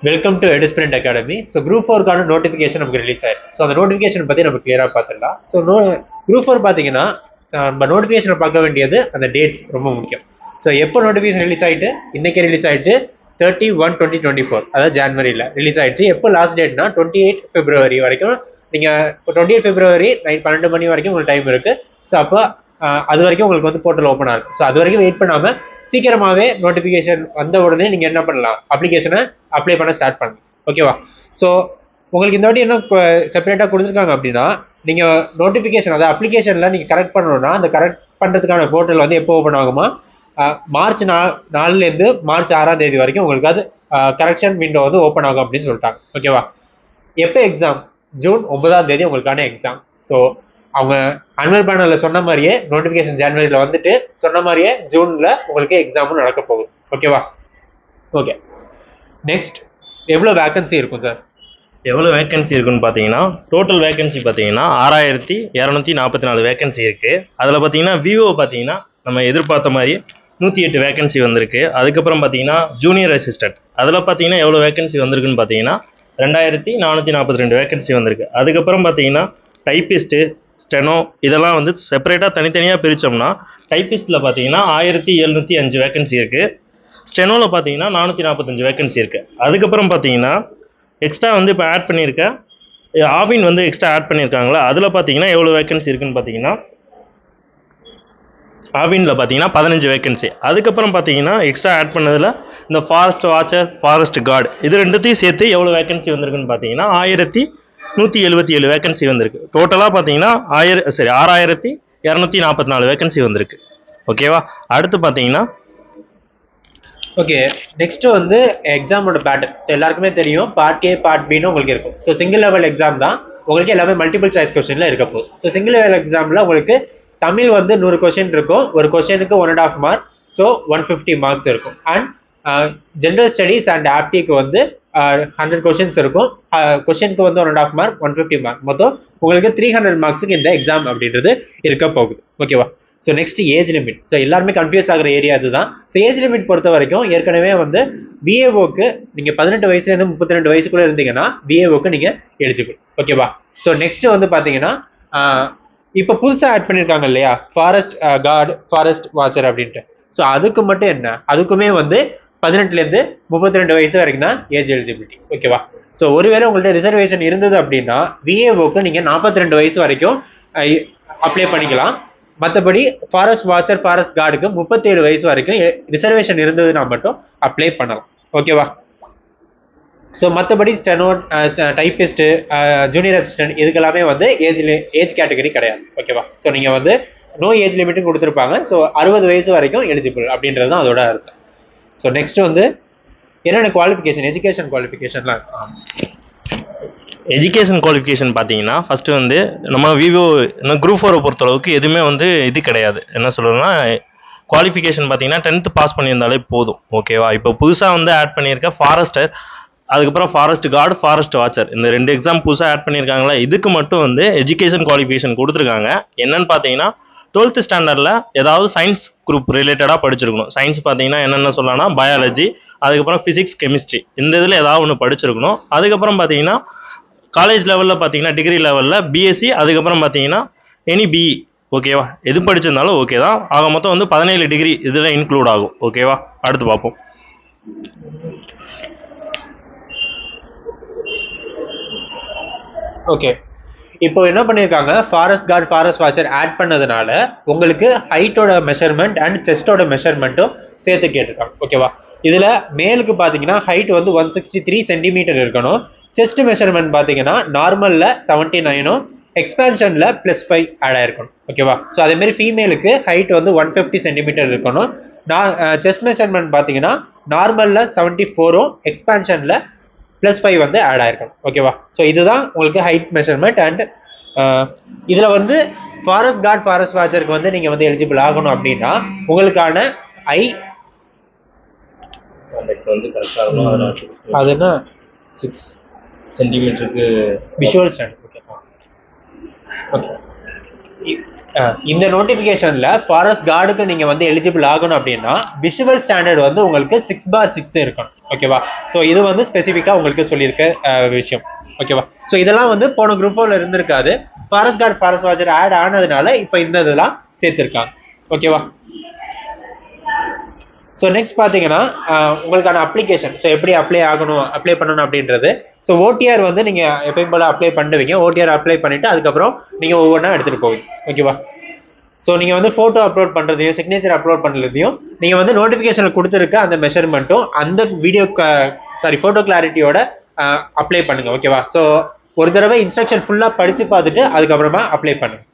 Welcome to எடிஸ்பிரண்ட் academy. So group ஃபோர்க்கான notification நமக்கு ரிலீஸ் ஆயிருக்கு. ஸோ அந்த நோட்டிஃபிகேஷன் பற்றி நம்ம கிளியராக பார்த்துடலாம். ஸோ குரூப் ஃபோர் பார்த்தீங்கன்னா நம்ம நோட்டிஃபிகேஷனை பார்க்க வேண்டியது அந்த டேட்ஸ் ரொம்ப முக்கியம். ஸோ எப்போ நோட்டிஃபிகேஷன் ரிலீஸ் ஆகிட்டு இன்னைக்கு ரிலீஸ் ஆயிடுச்சு 31/1/2024, அதாவது ஜான்வரியில் ரிலீஸ் ஆயிடுச்சு. எப்போ லாஸ்ட் டேட்னா 28 February வரைக்கும். நீங்கள் இப்போ 28 February நைட் 12 மணி வரைக்கும் உங்களுக்கு டைம் இருக்குது. ஸோ அப்போ அது வரைக்கும் உங்களுக்கு வந்து போர்ட்டல் ஓப்பன் ஆகும். ஸோ அது வரைக்கும் வெயிட் பண்ணாமல் சீக்கிரமாகவே நோட்டிஃபிகேஷன் வந்த உடனே நீங்கள் என்ன பண்ணலாம், அப்ளிகேஷனை அப்ளை பண்ண ஸ்டார்ட் பண்ணுங்க. ஓகேவா? ஸோ உங்களுக்கு இந்த வாட்டி என்ன செப்பரேட்டாக கொடுத்துருக்காங்க அப்படின்னா, நீங்கள் நோட்டிஃபிகேஷன் அதாவது அப்ளிகேஷனில் நீங்கள் கரெக்ட் பண்ணணும்னா அந்த கரெக்ட் பண்ணுறதுக்கான போர்ட்டல் வந்து எப்போ ஓப்பன் ஆகுமா, மார்ச் 4லேருந்து மார்ச் 6 வரைக்கும் உங்களுக்கு அது கரெக்ஷன் விண்டோ வந்து ஓப்பன் ஆகும் அப்படின்னு சொல்லிட்டாங்க. ஓகேவா? எப்போ எக்ஸாம்? ஜூன் 9 உங்களுக்கான எக்ஸாம். ஸோ அவங்க அனுவல் பேனலில் சொன்ன மாதிரியே நோட்டிஃபிகேஷன் ஜனவரியில் வந்துட்டு சொன்ன மாதிரியே ஜூனில் உங்களுக்கு எக்ஸாமும் நடக்க போகுது. ஓகேவா? ஓகே, நெக்ஸ்ட் எவ்வளோ வேகன்சி இருக்கும் சார்? எவ்வளோ வேகன்சி இருக்குன்னு பார்த்தீங்கன்னா, டோட்டல் வேகன்சி பார்த்தீங்கன்னா 6244 வேகன்சி இருக்குது. அதில் பார்த்தீங்கன்னா விவோ பார்த்தீங்கன்னா நம்ம எதிர்பார்த்த மாதிரி 108 வேகன்சி வந்திருக்கு. அதுக்கப்புறம் பார்த்தீங்கன்னா ஜூனியர் அசிஸ்டன்ட் அதில் பார்த்தீங்கன்னா எவ்வளோ வேகன்சி வந்திருக்குன்னு பார்த்தீங்கன்னா 2442 வேகன்சி வந்திருக்கு. அதுக்கப்புறம் பார்த்தீங்கன்னா டைப்பிஸ்ட்டு, ஸ்டெனோ இதெல்லாம் வந்து செப்பரேட்டாக தனித்தனியாக பிரித்தோம்னா டைப்பிஸ்ட்டில் பார்த்தீங்கன்னா 1705 வேகன்சி இருக்குது. ஸ்டெனோவில் பார்த்தீங்கன்னா 445 வேகன்சி இருக்குது. அதுக்கப்புறம் பார்த்தீங்கன்னா எக்ஸ்ட்ரா வந்து இப்போ ஆட் பண்ணியிருக்க ஆவின் வந்து எக்ஸ்ட்ரா ஆட் பண்ணியிருக்காங்களா, அதில் பார்த்தீங்கன்னா எவ்வளோ வேகன்சி இருக்குன்னு பார்த்தீங்கன்னா ஆவினில் பார்த்தீங்கன்னா 15 வேகன்சி. அதுக்கப்புறம் பார்த்தீங்கன்னா எக்ஸ்ட்ரா ஆட் பண்ணதில் இந்த ஃபாரஸ்ட் வாட்சர், ஃபாரஸ்ட் கார்டு இது ரெண்டுத்தையும் சேர்த்து எவ்வளோ வேகன்சி வந்திருக்குன்னு பார்த்தீங்கன்னா 1177 வேகன்சி வந்திருக்கு. டோட்டலாக பார்த்தீங்கன்னா 6244 வேகன்சி வந்திருக்கு. ஓகேவா? அடுத்து பார்த்தீங்கன்னா ஓகே, நெக்ஸ்ட் வந்து எக்ஸாமோட பேட்டர்ன். ஸோ எல்லாருக்குமே தெரியும், பார்ட் ஏ பார்ட் பின்னு உங்களுக்கு இருக்கும். ஸோ சிங்கிள் லெவல் எக்ஸாம் தான் உங்களுக்கு எல்லாமே மல்டிபிள் சாய்ஸ் கொஸ்டின்ல இருக்க போகுது. ஸோ சிங்கிள் லெவல் எக்ஸாமில் உங்களுக்கு தமிழ் வந்து 100 கொஸ்டின் இருக்கும். ஒரு கொஸ்டினுக்கு 1.5 மார்க், ஸோ 150 மார்க்ஸ் இருக்கும். அண்ட் ஜென்ரல் ஸ்டடீஸ் அண்ட் ஆப்டிக்கு வந்து 100 கொஸ்டின்ஸ் இருக்கும். கொஸ்டினுக்கு வந்து 1.5 மார்க், 150 மார்க், மொத்தம் உங்களுக்கு 300 மார்க்ஸுக்கு இந்த எக்ஸாம் அப்படின்றது இருக்க போகுது. ஓகேவா? So next age limit. So எல்லாருமே கன்ஃபியூஸ் ஆகிற ஏரியா அதுதான். ஸோ ஏஜ் லிமிட் பொறுத்த வரைக்கும் ஏற்கனவே வந்து பிஏஓக்கு நீங்கள் 18 வயசுலேருந்து 32 வயசுக்குள்ளே இருந்தீங்கன்னா பிஏஓக்கு நீங்கள் எலிஜிபிள். ஓகேவா? ஸோ நெக்ஸ்ட் வந்து பார்த்தீங்கன்னா இப்போ புதுசாக ஆட் பண்ணியிருக்காங்க இல்லையா, ஃபாரஸ்ட் கார்டு, ஃபாரஸ்ட் வாட்சர் அப்படின்ட்டு. ஸோ அதுக்கு மட்டும் என்ன, அதுக்குமே வந்து 18லேருந்து 32 வயசு வரைக்கும் தான் ஏஜ் எலிஜிபிலிட்டி. ஓகேவா? ஸோ ஒருவேளை உங்கள்ட்ட ரிசர்வேஷன் இருந்தது அப்படின்னா விஏஓக்கு நீங்கள் 42 வயசு வரைக்கும் அப்ளை பண்ணிக்கலாம். மற்றபடி ஃபாரஸ்ட் வாட்சர், ஃபாரஸ்ட் கார்டுக்கு 37 வயசு வரைக்கும் ரிசர்வேஷன் இருந்ததுன்னா மட்டும் அப்ளை பண்ணலாம். ஓகேவா? ஸோ மற்றபடி ஸ்டெனோ, டைப்பிஸ்ட்டு, ஜூனியர் அசிஸ்டன்ட் இதுக்கெல்லாமே வந்து ஏஜ் கேட்டகரி கிடையாது. ஓகேவா? ஸோ நீங்கள் வந்து நோ ஏஜ் லிமிட்டும் கொடுத்துருப்பாங்க. ஸோ 60 வயசு வரைக்கும் எலிஜிபிள் அப்படின்றது தான் அதோட அர்த்தம். ஸோ நெக்ஸ்ட் வந்து என்னென்ன குவாலிஃபிகேஷன், எஜுகேஷன் குவாலிஃபிகேஷன்லாம் எஜுகேஷன் குவாலிஃபிகேஷன் பார்த்தீங்கன்னா ஃபஸ்ட்டு வந்து நம்ம விவோ குரூப் 4 பொறுத்தளவுக்கு எதுவுமே வந்து இது கிடையாது. என்ன சொல்கிறதுனா குவாலிஃபிகேஷன் பார்த்தீங்கன்னா 10th பாஸ் பண்ணியிருந்தாலே போதும். ஓகேவா? இப்போ புதுசாக வந்து ஆட் பண்ணியிருக்க ஃபாரஸ்டர், அதுக்கப்புறம் ஃபாரஸ்ட் கார்டு, ஃபாரஸ்ட் வாட்சர் இந்த 2 எக்ஸாம் புதுசாக ஆட் பண்ணியிருக்காங்களா, இதுக்கு மட்டும் வந்து எஜுகேஷன் குவாலிஃபிகேஷன் கொடுத்துருக்காங்க. என்னன்னு பார்த்தீங்கன்னா 12th ஸ்டாண்டர்டில் ஏதாவது சயின்ஸ் குரூப் ரிலேட்டடாக படிச்சிருக்கணும். சயின்ஸ் பார்த்தீங்கன்னா என்னென்ன சொல்லலாம்னா பயாலஜி, அதுக்கப்புறம் ஃபிசிக்ஸ், கெமிஸ்ட்ரி இந்த இதில் ஏதாவது ஒன்று படிச்சிருக்கணும். அதுக்கப்புறம் பார்த்தீங்கன்னா காலேஜ் லெவலில் பார்த்தீங்கன்னா டிகிரி லெவலில் பிஎஸ்சி, அதுக்கப்புறம் பார்த்தீங்கன்னா எனி பிஇ. ஓகேவா? எது படிச்சிருந்தாலும் ஓகே தான். ஆக மொத்தம் வந்து 17 டிகிரி இதில் இன்க்ளூட் ஆகும். ஓகேவா? அடுத்து பார்ப்போம். ஓகே, இப்போ என்ன பண்ணியிருக்காங்க, forest guard, forest watcher add பண்ணதுனால உங்களுக்கு ஹைட்டோட மெஷர்மெண்ட் அண்ட் செஸ்டோட மெஷர்மெண்ட்டும் சேர்த்து கேட்டிருக்காங்க. ஓகேவா? இதில் மேலுக்கு பார்த்தீங்கன்னா ஹைட் வந்து 163 சென்டிமீட்டர் இருக்கணும். செஸ்ட் மெஷர்மெண்ட் பார்த்தீங்கன்னா நார்மலில் 79, எக்ஸ்பேன்ஷனில் +5 ஆட் ஆயிருக்கணும். ஓகேவா? ஸோ அதேமாரி ஃபீமேலுக்கு ஹைட் வந்து 150 சென்டிமீட்டர் இருக்கணும். செஸ்ட் மெஷர்மெண்ட் பார்த்தீங்கன்னா நார்மலில் 74, எக்ஸ்பேன்ஷனில் +5 வந்து ஆட் ஆயிருக்கணும். ஓகேவா? ஸோ இதுதான் உங்களுக்கு ஹைட் மெஷர்மெண்ட். அண்ட் இதில் வந்து ஃபாரஸ்ட் கார்டு, ஃபாரஸ்ட் வாட்சருக்கு வந்து நீங்கள் வந்து எலிஜிபிள் ஆகணும் அப்படின்னா உங்களுக்கான வந்து கரெக்டாக இருக்கும். அது என்ன 6 சென்டிமீட்டருக்கு விஷுவல் ஸ்டாண்ட். ஓகே, இந்த நோட்டிஃபிகேஷனில் ஃபாரஸ்ட் கார்டுக்கு நீங்கள் வந்து எலிஜிபிள் ஆகணும் அப்படின்னா விஷுவல் ஸ்டாண்டர்ட் வந்து உங்களுக்கு 6/6 இருக்கணும். ஓகேவா. ஸோ இது வந்து ஸ்பெசிஃபிக்காக உங்களுக்கு சொல்லியிருக்க விஷயம். ஓகேவா. ஸோ இதெல்லாம் வந்து போன குரூப் 4ல இருந்திருக்காது. Forest guard forest watcher add ஆனதுனால இப்போ இந்த இதெல்லாம் சேர்த்துருக்காங்க. ஓகேவா. ஸோ நெக்ஸ்ட் பார்த்தீங்கன்னா உங்களுக்கான அப்ளிகேஷன். ஸோ எப்படி அப்ளை பண்ணணும் அப்படின்றது. ஸோ ஓடிஆர் வந்து நீங்கள் எப்பயும் போல் அப்ளை பண்ணுவீங்க. ஓடிஆர் அப்ளை பண்ணிவிட்டு அதுக்கப்புறம் நீங்கள் ஒவ்வொன்றா எடுத்துகிட்டு போவீங்க. ஓகேவா. ஸோ நீங்கள் வந்து ஃபோட்டோ அப்லோட் பண்ணுறதையும் சிக்னேச்சர் அப்லோட் பண்ணுறதையும் நீங்கள் வந்து நோட்டிஃபிகேஷனில் கொடுத்துருக்க அந்த மெஷர்மெண்ட்டும் அந்த வீடியோ ஃபோட்டோ கிளாரிட்டியோட அப்ளை பண்ணுங்கள். ஓகேவா. ஸோ ஒரு தடவை இன்ஸ்ட்ரக்ஷன் ஃபுல்லாக படித்து பார்த்துட்டு அதுக்கப்புறமா அப்ளை பண்ணுங்கள்.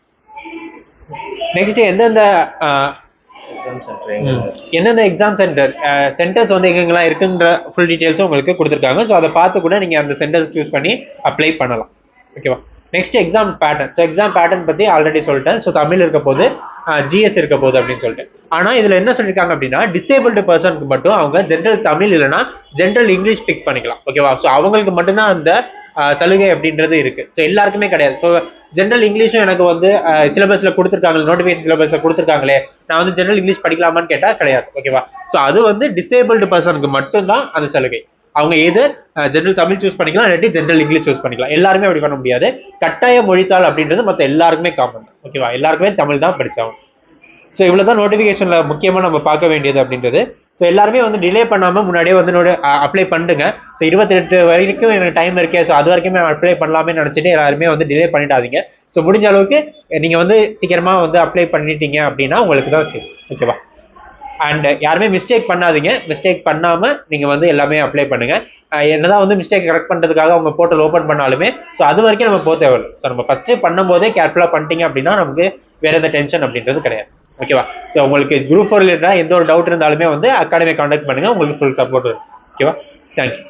நெக்ஸ்ட் எந்தெந்த எக்ஸாம் சென்டர்ஸ் வந்து எங்கெங்கெல்லாம் இருக்குன்ற ஃபுல் டீடைல்ஸும் உங்களுக்கு கொடுத்துருக்காங்க. ஸோ அதை பார்த்து கூட நீங்கள் அந்த சென்டர்ஸ் சூஸ் பண்ணி அப்ளை பண்ணலாம். ஓகேவா. Next exam pattern. So exam pattern பற்றி ஆல்ரெடி சொல்லிட்டேன். ஸோ தமிழ் இருக்க போது, ஜிஎஸ் இருக்க போகுது அப்படின்னு சொல்லிட்டு. ஆனால் இதில் என்ன சொல்லியிருக்காங்க அப்படின்னா டிசேபிள்டு பர்சனுக்கு மட்டும் அவங்க ஜென்ரல் தமிழ் இல்லைனா ஜென்ரல் இங்கிலீஷ் பிக் பண்ணிக்கலாம். ஓகேவா. ஸோ அவங்களுக்கு மட்டும்தான் அந்த சலுகை அப்படின்றது இருக்கு. ஸோ எல்லாருக்குமே கிடையாது. ஸோ ஜென்ரல் இங்கிலீஷும் எனக்கு வந்து சிலபஸில் கொடுத்துருக்காங்க, நோட்டிஃபிகேஷன் சிலபஸில் கொடுத்துருக்காங்களே, நான் வந்து ஜென்ரல் இங்கிலீஷ் படிக்கலாமான்னு கேட்டால் கிடையாது. ஓகேவா. ஸோ அது வந்து டிசேபிள்டு பர்சனுக்கு மட்டும்தான் அந்த சலுகை. அவங்க எது ஜென்ரல் தமிழ் சூஸ் பண்ணிக்கலாம், இல்லாட்டி ஜென்ரல் இங்கிலீஷ் சூஸ் பண்ணிக்கலாம். எல்லாருமே அப்படி பண்ண முடியாது. கட்டாய மொழித்தாள் அப்படின்றது மற்ற எல்லாருக்குமே காமன். ஓகேவா. எல்லாருக்குமே தமிழ் தான் படிச்சாகும். ஸோ இவ்வளோதான் நோட்டிஃபிகேஷன்ல முக்கியமாக நம்ம பார்க்க வேண்டியது அப்படின்றது. ஸோ எல்லாருமே வந்து டிலே பண்ணாமல் முன்னாடியே வந்து அப்ளை பண்ணுங்க. ஸோ 28 வரைக்கும் எனக்கு டைம் இருக்கே, ஸோ அது வரைக்கும் நான் அப்ளை பண்ணலாமே நினச்சிட்டு எல்லாருமே வந்து டிலே பண்ணிட்டாதீங்க. ஸோ முடிஞ்ச அளவுக்கு நீங்கள் வந்து சீக்கிரமாக வந்து அப்ளை பண்ணிட்டீங்க அப்படின்னா உங்களுக்கு தான் சரி. ஓகேவா. அண்ட் யாருமே மிஸ்டேக் பண்ணாதீங்க. மிஸ்டேக் பண்ணாமல் நீங்கள் வந்து எல்லாமே அப்ளை பண்ணுங்கள். என்னதான் வந்து மிஸ்டேக் கரெக்ட் பண்ணுறதுக்காக அவங்க போர்ட்டல் ஓப்பன் பண்ணாலுமே ஸோ அது வரைக்கும் நம்ம போக தேவையில்லை. ஸோ நம்ம ஃபஸ்ட்டு பண்ணும்போதே கேர்ஃபுல்லாக பண்ணிட்டீங்க அப்படின்னா நமக்கு வேற எந்த டென்ஷன் அப்படின்றது கிடையாது. ஓகேவா. ஸோ உங்களுக்கு குரூப் 4 ரிலேட்டடாக எந்த ஒரு டவுட் இருந்தாலுமே வந்து அகாடமி கான்டாக்ட் பண்ணுங்கள். உங்களுக்கு ஃபுல் சப்போர்ட் வரும். ஓகேவா. தேங்க்யூ.